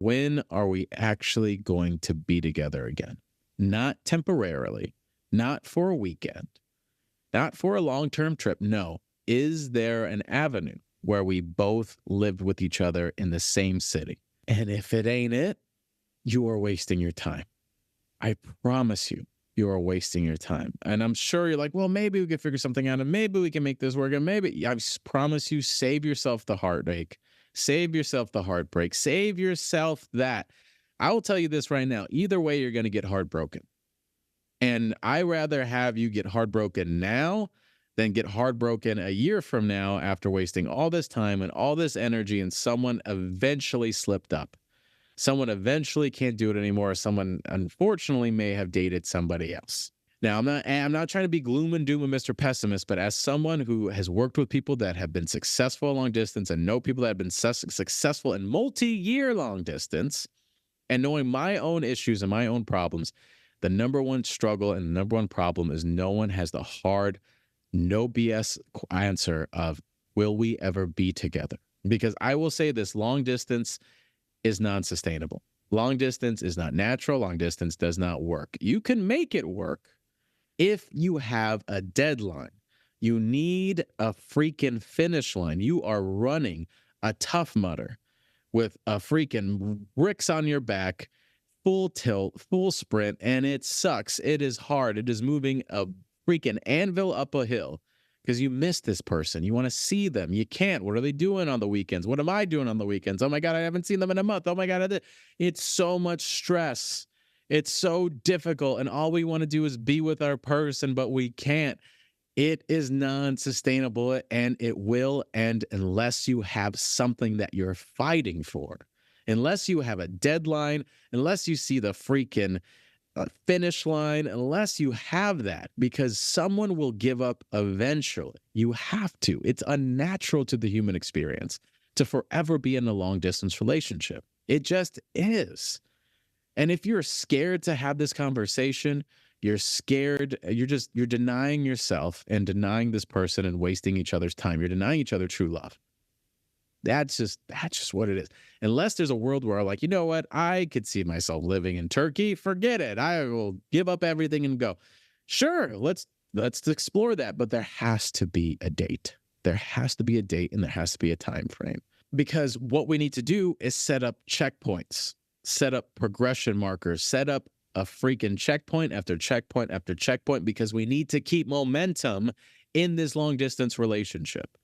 When are we actually going to be together again? Not temporarily, not for a weekend, not for a long-term trip. No. Is there an avenue where we both lived with each other in the same city? And if it ain't it, you are wasting your time. I promise you, you are wasting your time. And I'm sure you're like, well, maybe we can figure something out and maybe we can make this work. And maybe, I promise you, save yourself the heartache. Save yourself the heartbreak. Save yourself that. I will tell you this right now. Either way, you're going to get heartbroken. And I rather have you get heartbroken now than get heartbroken a year from now after wasting all this time and all this energy and someone eventually slipped up. Someone eventually can't do it anymore. Someone, unfortunately, may have dated somebody else. Now, I'm not trying to be gloom and doom and Mr. Pessimist, but as someone who has worked with people that have been successful long distance and know people that have been successful in multi-year long distance, and knowing my own issues and my own problems, the number one struggle and the number one problem is no one has the hard, no BS answer of, will we ever be together? Because I will say this, long distance is non-sustainable. Long distance is not natural. Long distance does not work. You can make it work if you have a deadline. You need a freaking finish line. You are running a Tough Mudder with a freaking bricks on your back, full tilt, full sprint, and it sucks. It is hard. It is moving a freaking anvil up a hill because you miss this person. You want to see them. You can't. What are they doing on the weekends? What am I doing on the weekends? Oh my God, I haven't seen them in a month. Oh my God, it's so much stress. It's so difficult, and all we want to do is be with our person, but we can't. It is non-sustainable, and it will end unless you have something that you're fighting for. Unless you have a deadline, unless you see the freaking finish line, unless you have that, because someone will give up eventually. You have to. It's unnatural to the human experience to forever be in a long-distance relationship. It just is. And if you're scared to have this conversation, you're scared, you're denying yourself and denying this person and wasting each other's time. You're denying each other true love. That's just what it is. Unless there's a world where I'm like, you know what? I could see myself living in Turkey. Forget it. I will give up everything and go. Sure, let's explore that. But there has to be a date. There has to be a date and there has to be a time frame. Because what we need to do is set up checkpoints, set up progression markers, set up a freaking checkpoint after checkpoint after checkpoint, because we need to keep momentum in this long distance relationship.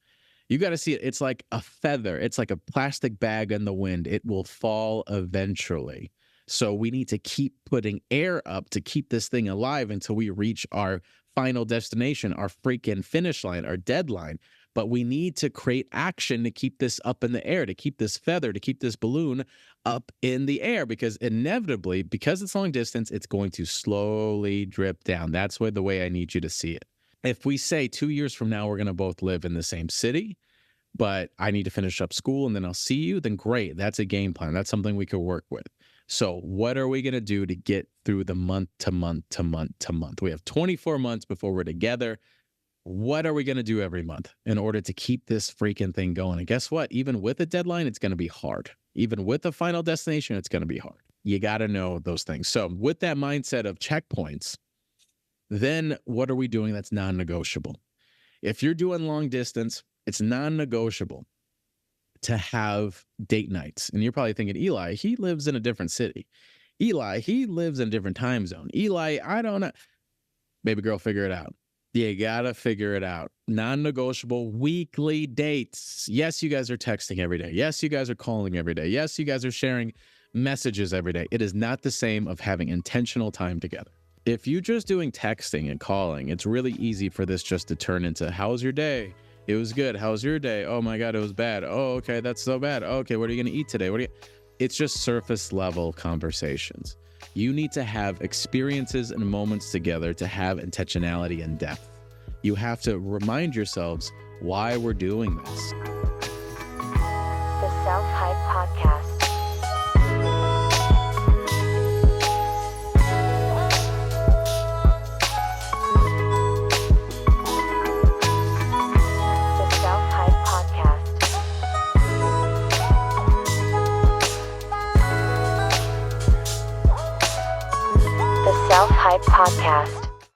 You got to see it. It's like a feather. It's like a plastic bag in the wind. It will fall eventually. So we need to keep putting air up to keep this thing alive until we reach our final destination, our freaking finish line, our deadline. But we need to create action to keep this up in the air, to keep this feather, to keep this balloon up in the air, because inevitably, because it's long distance, it's going to slowly drip down. That's the way I need you to see it. If we say 2 years from now, we're going to both live in the same city, but I need to finish up school and then I'll see you, then great. That's a game plan. That's something we could work with. So what are we going to do to get through the month to month to month to month? We have 24 months before we're together. What are we going to do every month in order to keep this freaking thing going? And guess what? Even with a deadline, it's going to be hard. Even with a final destination, it's going to be hard. You got to know those things. So with that mindset of checkpoints, then what are we doing that's non-negotiable? If you're doing long distance, it's non-negotiable to have date nights. And you're probably thinking, Eli, he lives in a different city. Eli, he lives in a different time zone. Eli, I don't know. Baby girl, figure it out. You gotta figure it out. Non-negotiable weekly dates. Yes, you guys are texting every day. Yes, you guys are calling every day. Yes, you guys are sharing messages every day. It is not the same of having intentional time together. If you're just doing texting and calling, it's really easy for this just to turn into, how was your day? It was good. How was your day? Oh my God, it was bad. Oh, okay, that's so bad. Okay, what are you gonna eat today? It's just surface level conversations. You need to have experiences and moments together to have intentionality and depth. You have to remind yourselves why we're doing this. The Self-Hype Podcast. Self Hype Podcast.